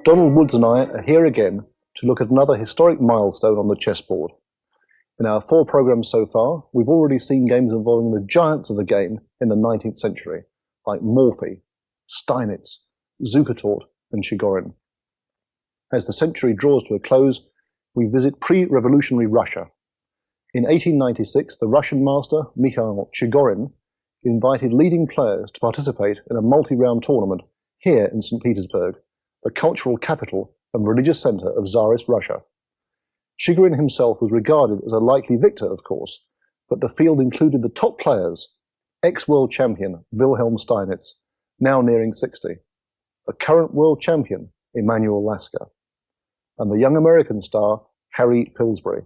Donald Woods and I are here again to look at another historic milestone on the chessboard. In our 4 programs so far, we've already seen games involving the giants of the game in the 19th century, like Morphy, Steinitz, Zukertort, and Chigorin. As the century draws to a close, we visit pre-revolutionary Russia. In 1896, the Russian master, Mikhail Chigorin, invited leading players to participate in a multi-round tournament here in St. Petersburg, the cultural capital and religious center of Tsarist Russia. Chigorin himself was regarded as a likely victor, of course, but the field included the top players: ex-world champion Wilhelm Steinitz, now nearing 60, the current world champion Emanuel Lasker, and the young American star Harry Pillsbury.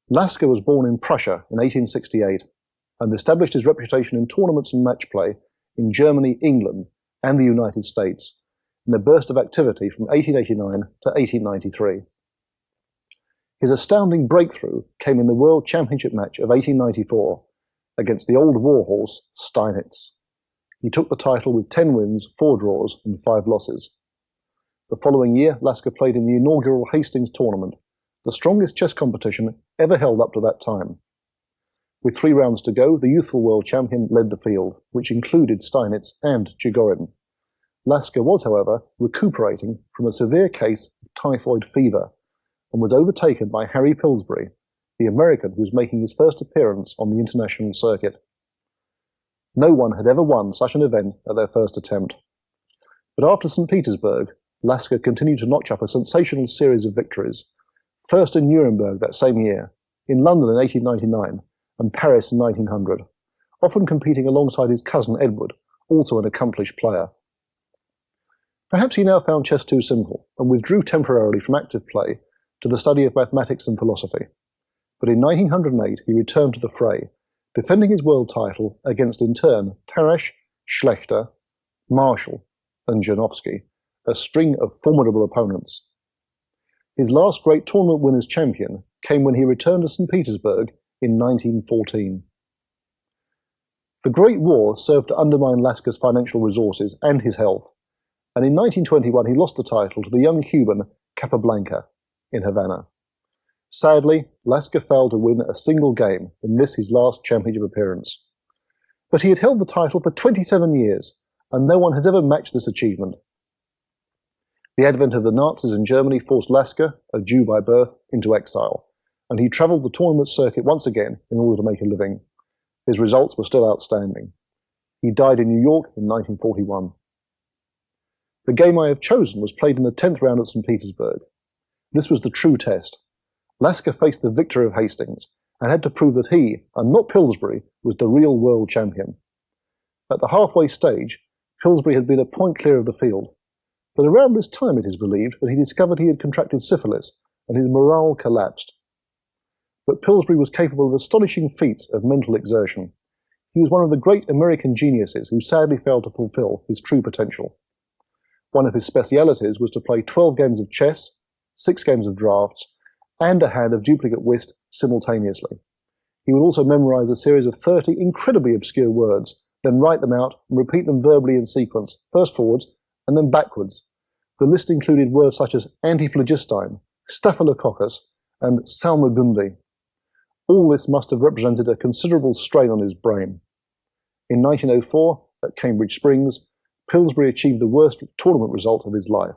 Lasker was born in Prussia in 1868 and established his reputation in tournaments and match play in Germany, England, and the United States in a burst of activity from 1889 to 1893. His astounding breakthrough came in the World Championship match of 1894 against the old warhorse Steinitz. He took the title with 10 wins, 4 draws, and 5 losses. The following year, Lasker played in the inaugural Hastings tournament, the strongest chess competition ever held up to that time. With 3 rounds to go, the youthful world champion led the field, which included Steinitz and Chigorin. Lasker was, however, recuperating from a severe case of typhoid fever and was overtaken by Harry Pillsbury, the American who was making his first appearance on the international circuit. No one had ever won such an event at their first attempt. But after St. Petersburg, Lasker continued to notch up a sensational series of victories, first in Nuremberg that same year, in London in 1899, and Paris in 1900, often competing alongside his cousin Edward, also an accomplished player. Perhaps he now found chess too simple and withdrew temporarily from active play to the study of mathematics and philosophy. But in 1908 he returned to the fray, defending his world title against in turn Tarrasch, Schlechter, Marshall, and Janowski, a string of formidable opponents. His last great tournament winners champion came when he returned to St. Petersburg in 1914. The Great War served to undermine Lasker's financial resources and his health, and in 1921 he lost the title to the young Cuban Capablanca in Havana. Sadly, Lasker failed to win a single game in this his last championship appearance. But he had held the title for 27 years, and no one has ever matched this achievement. The advent of the Nazis in Germany forced Lasker, a Jew by birth, into exile, and he travelled the tournament circuit once again in order to make a living. His results were still outstanding. He died in New York in 1941. The game I have chosen was played in the 10th round at St. Petersburg. This was the true test. Lasker faced the victor of Hastings and had to prove that he, and not Pillsbury, was the real world champion. At the halfway stage, Pillsbury had been a point clear of the field, but around this time it is believed that he discovered he had contracted syphilis and his morale collapsed. But Pillsbury was capable of astonishing feats of mental exertion. He was one of the great American geniuses who sadly failed to fulfill his true potential. One of his specialities was to play 12 games of chess, 6 games of drafts, and a hand of duplicate whist simultaneously. He would also memorize a series of 30 incredibly obscure words, then write them out and repeat them verbally in sequence, first forwards and then backwards. The list included words such as antiphlogistin, staphylococcus, and salmagundi. All this must have represented a considerable strain on his brain. In 1904, at Cambridge Springs, Pillsbury achieved the worst tournament result of his life.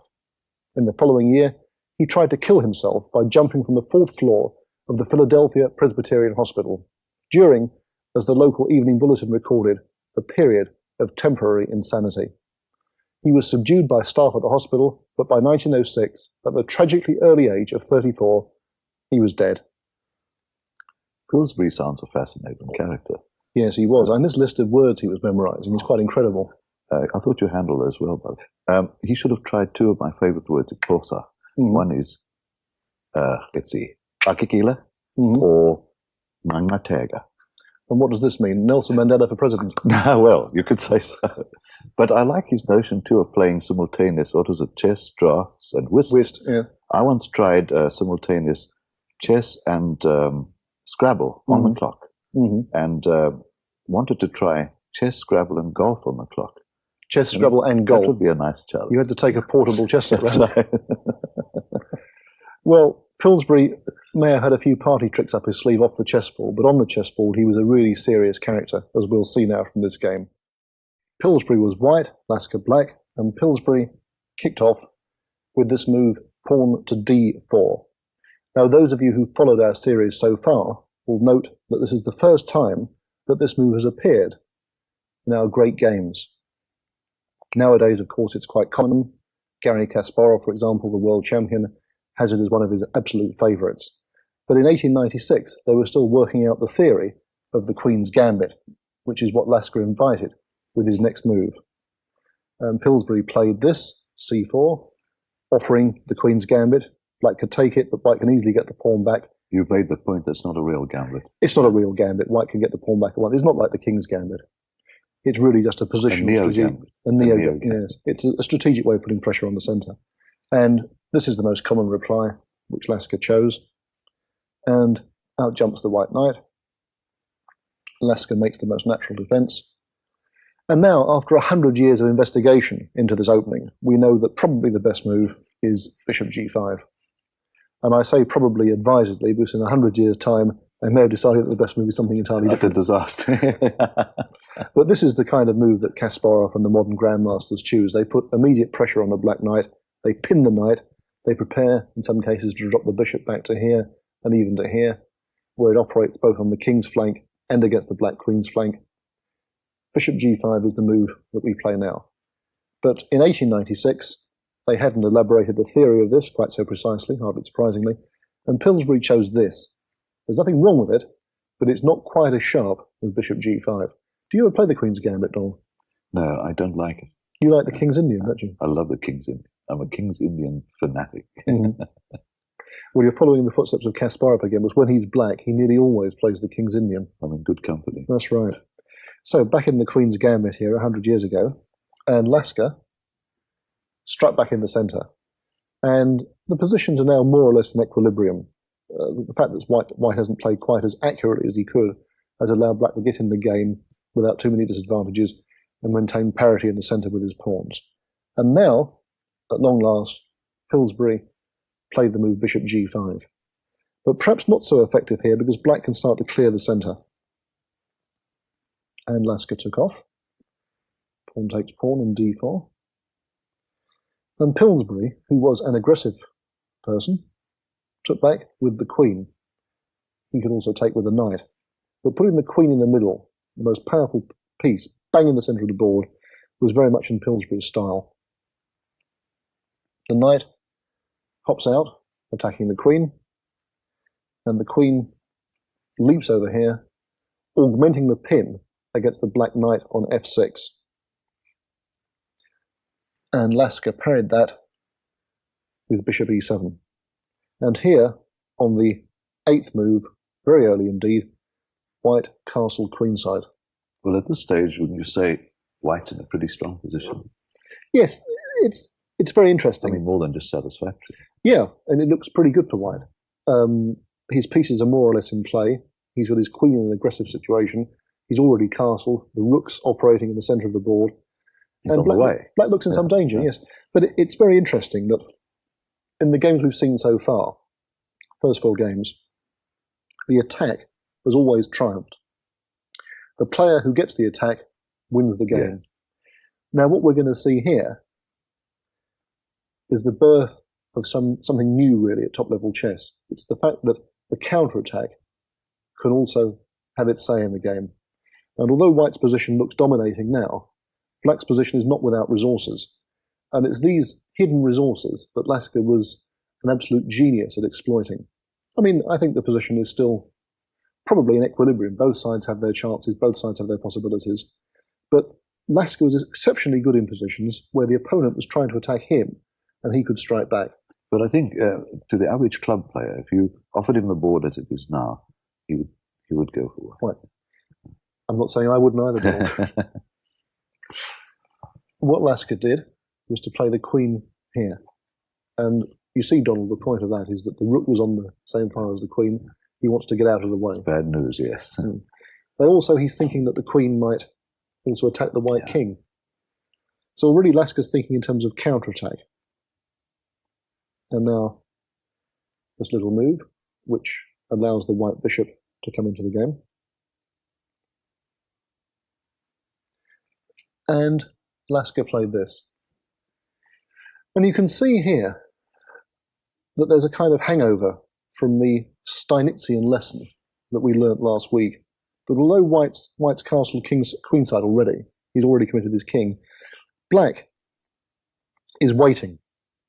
In the following year, he tried to kill himself by jumping from the 4th floor of the Philadelphia Presbyterian Hospital during, as the local Evening Bulletin recorded, a period of temporary insanity. He was subdued by staff at the hospital, but by 1906, at the tragically early age of 34, he was dead. Pillsbury sounds a fascinating character. Yes, he was. And this list of words he was memorizing is quite incredible. I thought you handled those well, but he should have tried 2 of my favorite words in Xhosa. One is, let's see, Akikila or Mangatega. And what does this mean? Nelson Mandela for president? Well, you could say so. But I like his notion, too, of playing simultaneous, what was it, chess, drafts, and whist. Whist, yeah. I once tried simultaneous chess and Scrabble on the clock, and wanted to try chess, Scrabble, and golf on the clock. Chess, Scrabble, and That would golf. be a nice challenge. You had to take a portable chess set. That's right. Well, Pillsbury may have had a few party tricks up his sleeve off the chessboard, but on the chessboard he was a really serious character, as we'll see now from this game. Pillsbury was white, Lasker black, and Pillsbury kicked off with this move, pawn to d4. Now, those of you who followed our series so far will note that this is the first time that this move has appeared in our great games. Nowadays, of course, it's quite common. Garry Kasparov, for example, the world champion, has it as one of his absolute favourites. But in 1896, they were still working out the theory of the Queen's Gambit, which is what Lasker invited with his next move. Pillsbury played this, c4, offering the Queen's Gambit. Black could take it, but White can easily get the pawn back. You've made the point that's not a real gambit. It's not a real gambit. White can get the pawn back at one. It's not like the King's Gambit. It's really just a position. A neo-gambit. Yes. It's a strategic way of putting pressure on the centre. And this is the most common reply, which Lasker chose. And out jumps the White Knight. Lasker makes the most natural defence. And now, after 100 years of investigation into this opening, we know that probably the best move is bishop g5. And I say probably advisedly, because in 100 years' time, they may have decided that the best move is something entirely different. A disaster. But this is the kind of move that Kasparov and the modern grandmasters choose. They put immediate pressure on the black knight, they pin the knight, they prepare, in some cases, to drop the bishop back to here and even to here, where it operates both on the king's flank and against the black queen's flank. Bishop g5 is the move that we play now. But in 1896, they hadn't elaborated the theory of this quite so precisely, hardly surprisingly, and Pillsbury chose this. There's nothing wrong with it, but it's not quite as sharp as bishop g5. Do you ever play the Queen's Gambit, Donald? No, I don't like it. You like the King's Indian, don't you? I love the King's Indian. I'm a King's Indian fanatic. Mm-hmm. Well, you're following the footsteps of Kasparov again, because when he's black, he nearly always plays the King's Indian. I'm in good company. That's right. So, back in the Queen's Gambit here, 100 years ago, and Lasker struck back in the centre. And the positions are now more or less in equilibrium. The fact that White hasn't played quite as accurately as he could has allowed Black to get in the game without too many disadvantages and maintain parity in the centre with his pawns. And now, at long last, Pillsbury played the move bishop g5. But perhaps not so effective here because Black can start to clear the centre. And Lasker took off. Pawn takes pawn on d4. And Pillsbury, who was an aggressive person, took back with the queen. He could also take with the knight. But putting the queen in the middle, the most powerful piece, bang in the centre of the board, was very much in Pillsbury's style. The knight hops out, attacking the queen, and the queen leaps over here, augmenting the pin against the black knight on f6. And Lasker parried that with bishop e7. And here, on the 8th move, very early indeed, White castled queenside. Well, at this stage, wouldn't you say White's in a pretty strong position? Yes, it's very interesting. I mean, more than just satisfactory. Yeah, and it looks pretty good for White. His pieces are more or less in play. He's got his queen in an aggressive situation. He's already castled. The rook's operating in the centre of the board. He's and on Black, the way. Black looks in some danger, yes. But it's very interesting that in the games we've seen so far, first 4 games, the attack has always triumphed. The player who gets the attack wins the game. Yeah. Now, what we're going to see here is the birth of something new, really, at top-level chess. It's the fact that the counter-attack can also have its say in the game. And although White's position looks dominating now, Black's position is not without resources. And it's these hidden resources that Lasker was an absolute genius at exploiting. I mean, I think the position is still probably in equilibrium. Both sides have their chances, both sides have their possibilities. But Lasker was exceptionally good in positions where the opponent was trying to attack him and he could strike back. But I think to the average club player, if you offered him the board as it is now, he would go for White. Right. I'm not saying I wouldn't either. What Lasker did was to play the queen here. And you see, Donald, the point of that is that the rook was on the same file as the queen. He wants to get out of the way. Bad news, yes. But also he's thinking that the queen might also attack the white king. So already Lasker's thinking in terms of counterattack. And now this little move, which allows the white bishop to come into the game. And Lasker played this. And you can see here that there's a kind of hangover from the Steinitzian lesson that we learnt last week, that although White's castle queenside already, he's already committed his king, Black is waiting.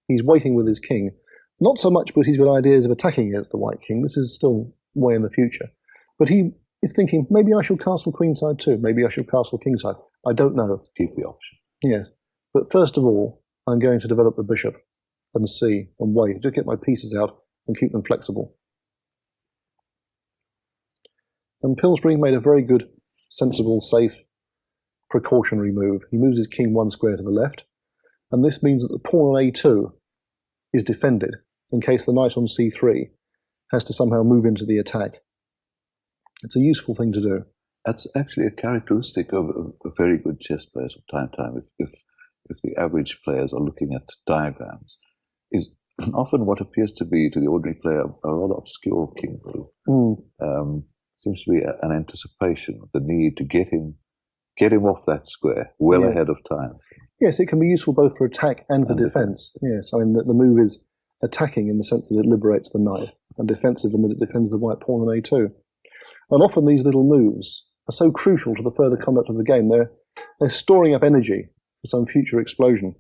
He's waiting with his king. Not so much because he's got ideas of attacking against the white king, this is still way in the future, but he is thinking, maybe I shall castle queenside too, maybe I shall castle kingside. I don't know. Keep the option. Yes, but first of all, I'm going to develop the bishop and see and wait, just get my pieces out and keep them flexible. And Pillsbury made a very good, sensible, safe, precautionary move. He moves his king one square to the left, and this means that the pawn on a2 is defended in case the knight on c3 has to somehow move into the attack. It's a useful thing to do. That's actually a characteristic of very good chess players from time to time. If the average players are looking at diagrams, is often what appears to be to the ordinary player a rather obscure king move. Seems to be an anticipation of the need to get him off that square well ahead of time. Yes, it can be useful both for attack and for defense. Yes, I mean the move is attacking in the sense that it liberates the knight, and defensive in that it defends the white pawn on a2. And often these little moves are so crucial to the further conduct of the game. They're storing up energy for some future explosion.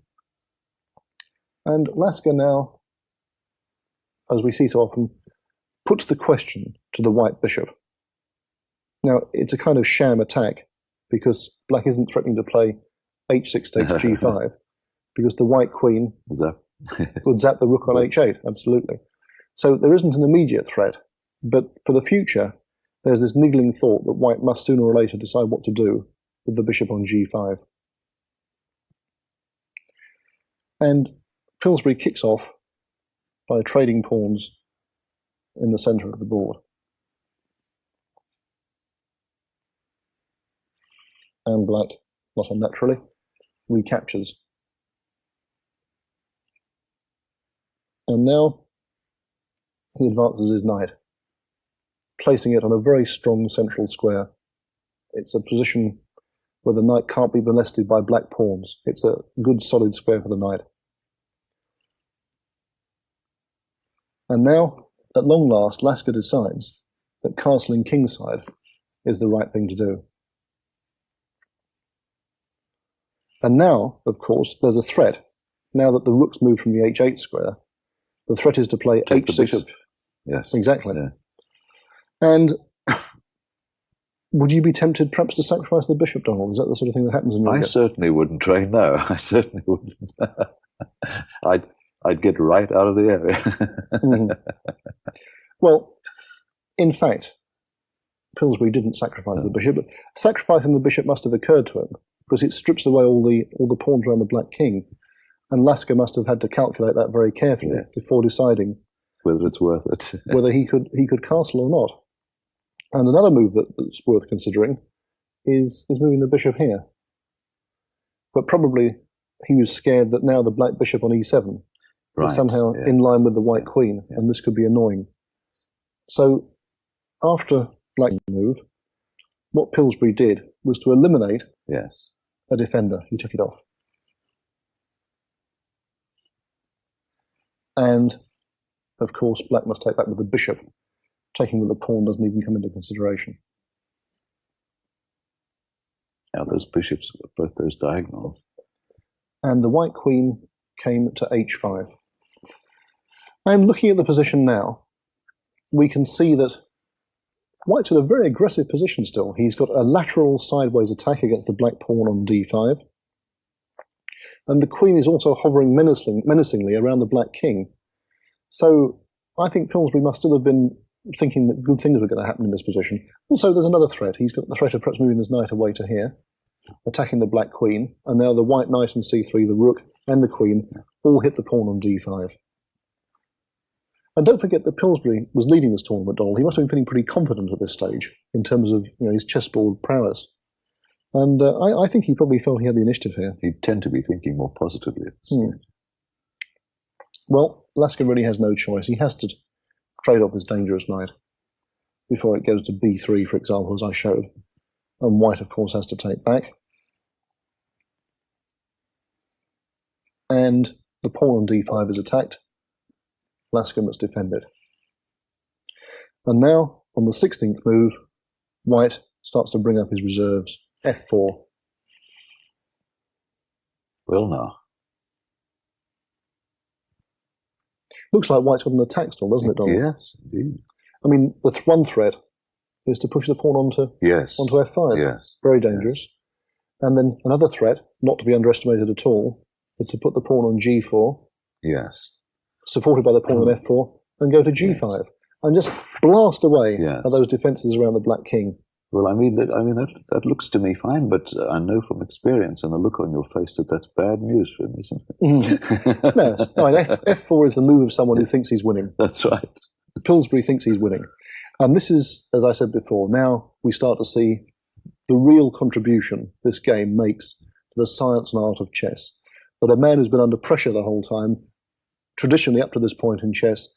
And Lasker now, as we see so often, puts the question to the white bishop. Now, it's a kind of sham attack, because Black isn't threatening to play h6 takes g5, because the white queen would zap the rook on h8, absolutely. So there isn't an immediate threat, but for the future, there's this niggling thought that White must sooner or later decide what to do with the bishop on g5. And Pillsbury kicks off by trading pawns in the center of the board. And Black, not unnaturally, recaptures. And now he advances his knight, placing it on a very strong central square. It's a position where the knight can't be molested by black pawns. It's a good solid square for the knight. And now, at long last, Lasker decides that castling kingside is the right thing to do. And now, of course, there's a threat. Now that the rook's moved from the h8 square, the threat is to play Take h6. the bishop. Yes. Exactly. Yeah. And would you be tempted perhaps to sacrifice the bishop, Donald? Is that the sort of thing that happens in your game? I certainly wouldn't, Ray. No, I certainly wouldn't. I'd get right out of the area. Well, in fact, Pillsbury didn't sacrifice the bishop, but sacrificing the bishop must have occurred to him, because it strips away all the pawns around the black king, and Lasker must have had to calculate that very carefully before deciding whether it's worth it, whether he could castle or not. And another move that's worth considering is moving the bishop here. But probably he was scared that now the black bishop on e7 is somehow in line with the white queen, and this could be annoying. So after Black moved, what Pillsbury did was to eliminate a defender. He took it off. And, of course, Black must take that with the bishop. Taking with the pawn doesn't even come into consideration. Now those bishops, both those diagonals. And the white queen came to h5. And looking at the position now, we can see that White's in a very aggressive position still. He's got a lateral sideways attack against the black pawn on d5. And the queen is also hovering menacingly around the black king. So I think Pillsbury must still have been thinking that good things were going to happen in this position. Also, there's another threat. He's got the threat of perhaps moving this knight away to here, attacking the black queen, and now the white knight on c3, the rook, and the queen all hit the pawn on d5. And don't forget that Pillsbury was leading this tournament, Donald. He must have been feeling pretty confident at this stage in terms of his chessboard prowess. And I think he probably felt he had the initiative here. He'd tend to be thinking more positively at this stage. Well, Lasker really has no choice. He has to trade off this dangerous knight before it goes to b3, for example, as I showed. And white, of course, has to take back. And the pawn on d5 is attacked. Lasker must defend it. And now, on the 16th move, white starts to bring up his reserves. f4. Well, now. Looks like white's got an attack still, doesn't it, Donald? Yes, indeed. I mean, the one threat is to push the pawn onto f5. Yes. Very dangerous. Yes. And then another threat, not to be underestimated at all, is to put the pawn on g4. Yes. Supported by the pawn on f4, and go to g5. Yes. And just blast away at those defences around the black king. Well, I mean that looks to me fine, but I know from experience and the look on your face that that's bad news for him, isn't it? No, f4 is the move of someone who thinks he's winning. That's right. Pillsbury thinks he's winning. And this is, as I said before, now we start to see the real contribution this game makes to the science and art of chess. That a man who's been under pressure the whole time, traditionally up to this point in chess,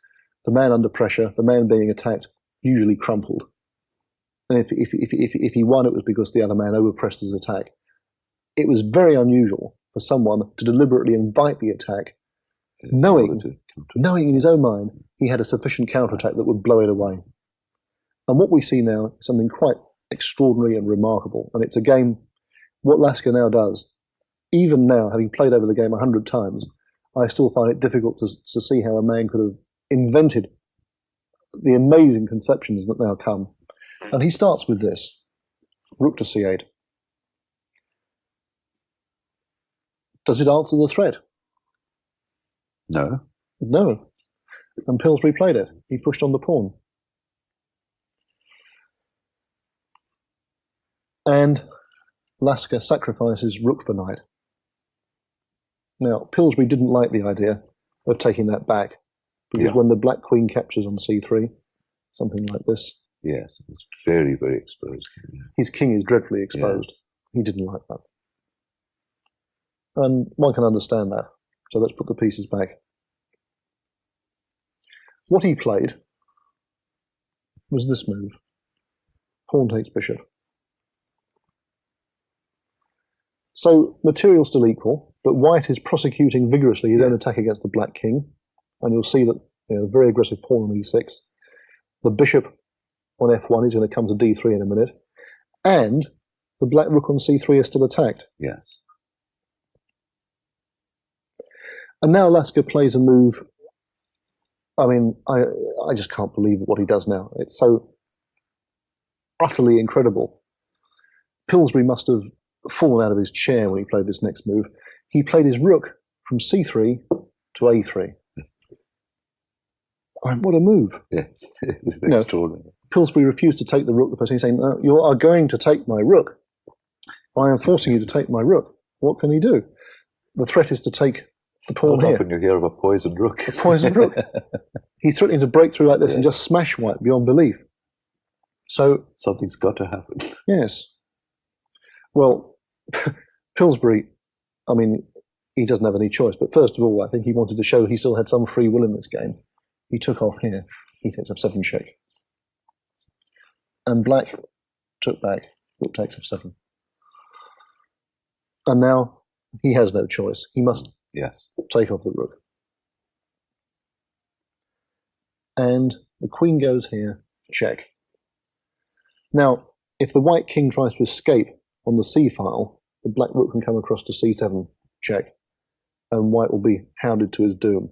the man under pressure, the man being attacked, usually crumpled. And if he won, it was because the other man overpressed his attack. It was very unusual for someone to deliberately invite the attack, knowing in his own mind he had a sufficient counterattack that would blow it away. And what we see now is something quite extraordinary and remarkable. And it's a game, what Lasker now does, even now, having played over the game 100 times, I still find it difficult to see how a man could have invented the amazing conceptions that now come. And he starts with this, rook to c8. Does it answer the threat? No. No. And Pillsbury played it. He pushed on the pawn. And Lasker sacrifices rook for knight. Now, Pillsbury didn't like the idea of taking that back, because when the black queen captures on c3, something like this. Yes, it's very, very exposed. His king is dreadfully exposed. Yes. He didn't like that. And one can understand that. So let's put the pieces back. What he played was this move. Pawn takes bishop. So material still equal, but white is prosecuting vigorously his own attack against the black king. And you'll see that very aggressive pawn on e6. The bishop on f1 is going to come to d3 in a minute. And the black rook on c3 is still attacked. Yes. And now Lasker plays a move. I mean, I just can't believe what he does now. It's so utterly incredible. Pillsbury must have fallen out of his chair when he played this next move. He played his rook from c3 to a3. What a move. Yes, it's extraordinary. Pillsbury refused to take the rook. The person he's saying, no, you are going to take my rook. I am forcing you to take my rook. What can he do? The threat is to take the pawn here. Often you hear of a poisoned rook. A poisoned rook. He's threatening to break through like this and just smash white beyond belief. So something's got to happen. Yes. Well, Pillsbury, I mean, he doesn't have any choice. But first of all, I think he wanted to show he still had some free will in this game. He took off here. He takes f7 check. And black took back. Rook takes f7. And now he has no choice. He must take off the rook. And the queen goes here, check. Now, if the white king tries to escape on the c file, the black rook can come across to c7, check. And white will be hounded to his doom.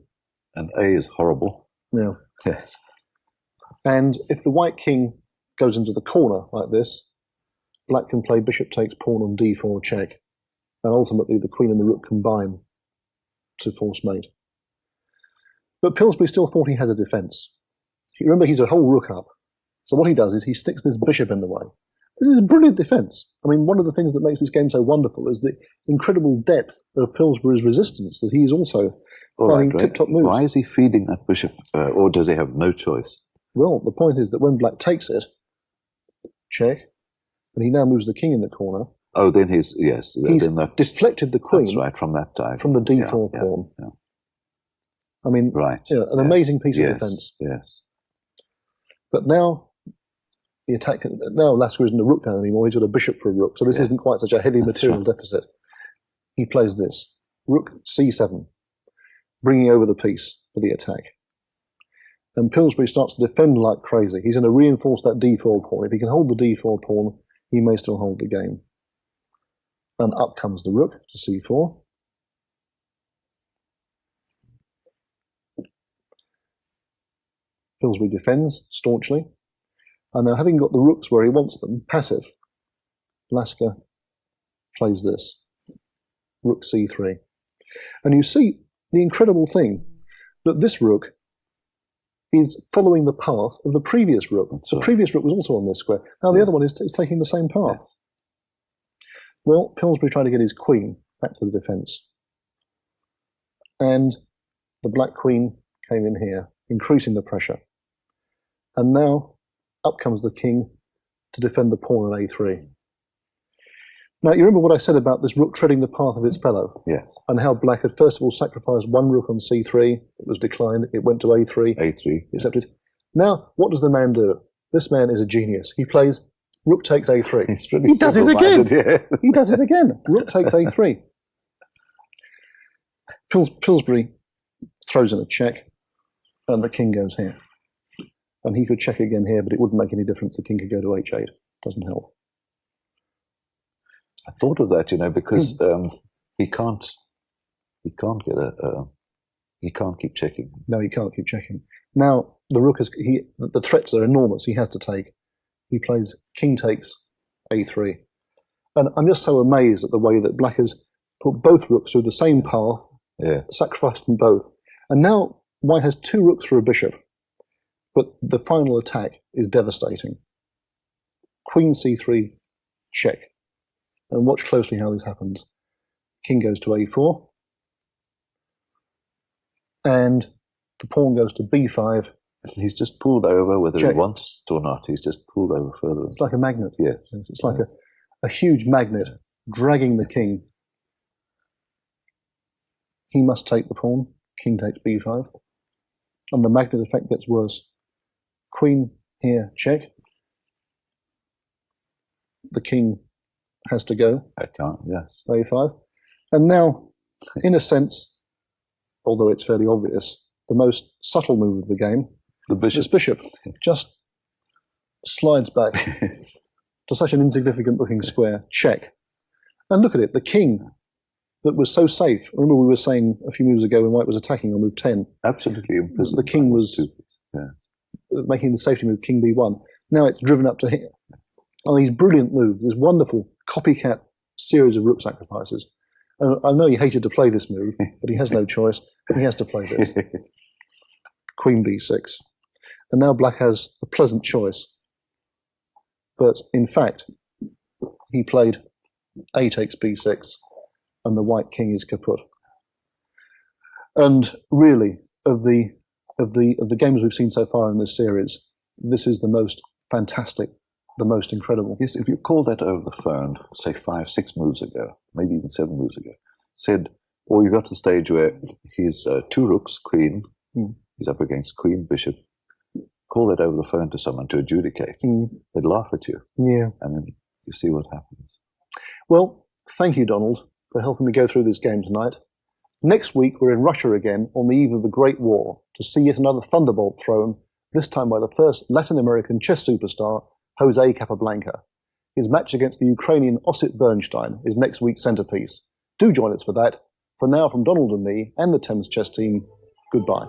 And A is horrible. Yeah. Yes. And if the white king goes into the corner like this, black can play bishop takes pawn on d4 check. And ultimately the queen and the rook combine to force mate. But Pillsbury still thought he had a defence. Remember, he's a whole rook up. So what he does is he sticks this bishop in the way. This is a brilliant defence. I mean, one of the things that makes this game so wonderful is the incredible depth of Pillsbury's resistance, that he's also finding tip-top moves. Why is he feeding that bishop, or does he have no choice? Well, the point is that when black takes it, check, and he now moves the king in the corner, Oh, then he's He's then deflected the queen. That's right, from that dive. From the d4 pawn. Yeah. I mean, right. An amazing piece of defense. Yes. But now the attack. Now Lasker isn't a rook down anymore. He's got a bishop for a rook, so this isn't quite such a heavy material deficit. He plays this rook c7, bringing over the piece for the attack. And Pillsbury starts to defend like crazy. He's going to reinforce that d4 pawn. If he can hold the d4 pawn, he may still hold the game. And up comes the rook to c4. Pillsbury defends staunchly. And now, having got the rooks where he wants them, passive, Lasker plays this, rook c3. And you see the incredible thing that this rook is following the path of the previous rook. The previous rook was also on this square. Now the other one is taking the same path. Yes. Well, Pillsbury tried to get his queen back to the defence. And the black queen came in here, increasing the pressure. And now up comes the king to defend the pawn at a3. Now, you remember what I said about this rook treading the path of its fellow? Yes. And how black had first of all sacrificed one rook on c3, it was declined, it went to a3. a3. Accepted. Yeah. Now, what does the man do? This man is a genius. He plays rook takes a3. He does it again. Yeah. He does it again. Rook takes a3. Pillsbury throws in a check, and the king goes here. And he could check again here, but it wouldn't make any difference. The king could go to h8. Doesn't help. I thought of that, because he can't keep checking. No, he can't keep checking. Now the rook the threats are enormous. He has to take. He plays king takes a3, and I'm just so amazed at the way that black has put both rooks through the same path, sacrificed them both, and now white has two rooks for a bishop, but the final attack is devastating. Queen c3, check. And watch closely how this happens. King goes to a4. And the pawn goes to b5. He's just pulled over, whether he wants to or not. He's just pulled over further. It's like a magnet. Yes. It's like a huge magnet dragging the king. He must take the pawn. King takes b5. And the magnet effect gets worse. Queen here, check. The king has to go. I can't, yes. a5. And now, in a sense, although it's fairly obvious, the most subtle move of the game, this bishop just slides back to such an insignificant looking square, check. And look at it, the king that was so safe. Remember we were saying a few moves ago when white was attacking on move 10. Absolutely imprisoned. The king was making the safety move, king b1. Now it's driven up to here. And these brilliant moves, this wonderful copycat series of rook sacrifices. And I know he hated to play this move, but he has no choice. He has to play this. Queen b6. And now black has a pleasant choice. But in fact, he played a takes b6, and the white king is kaput. And really, of the games we've seen so far in this series, this is the most fantastic, the most incredible. Yes, if you called that over the phone, say 5, 6 moves ago, maybe even 7 moves ago, or you got to the stage where he's 2 rooks, queen, he's up against queen, bishop, call that over the phone to someone to adjudicate. They'd laugh at you. Yeah. And then you see what happens. Well, thank you, Donald, for helping me go through this game tonight. Next week, we're in Russia again on the eve of the Great War to see yet another thunderbolt thrown, this time by the first Latin American chess superstar, Jose Capablanca. His match against the Ukrainian Osip Bernstein is next week's centrepiece. Do join us for that. For now, from Donald and me and the Thames Chess team, goodbye.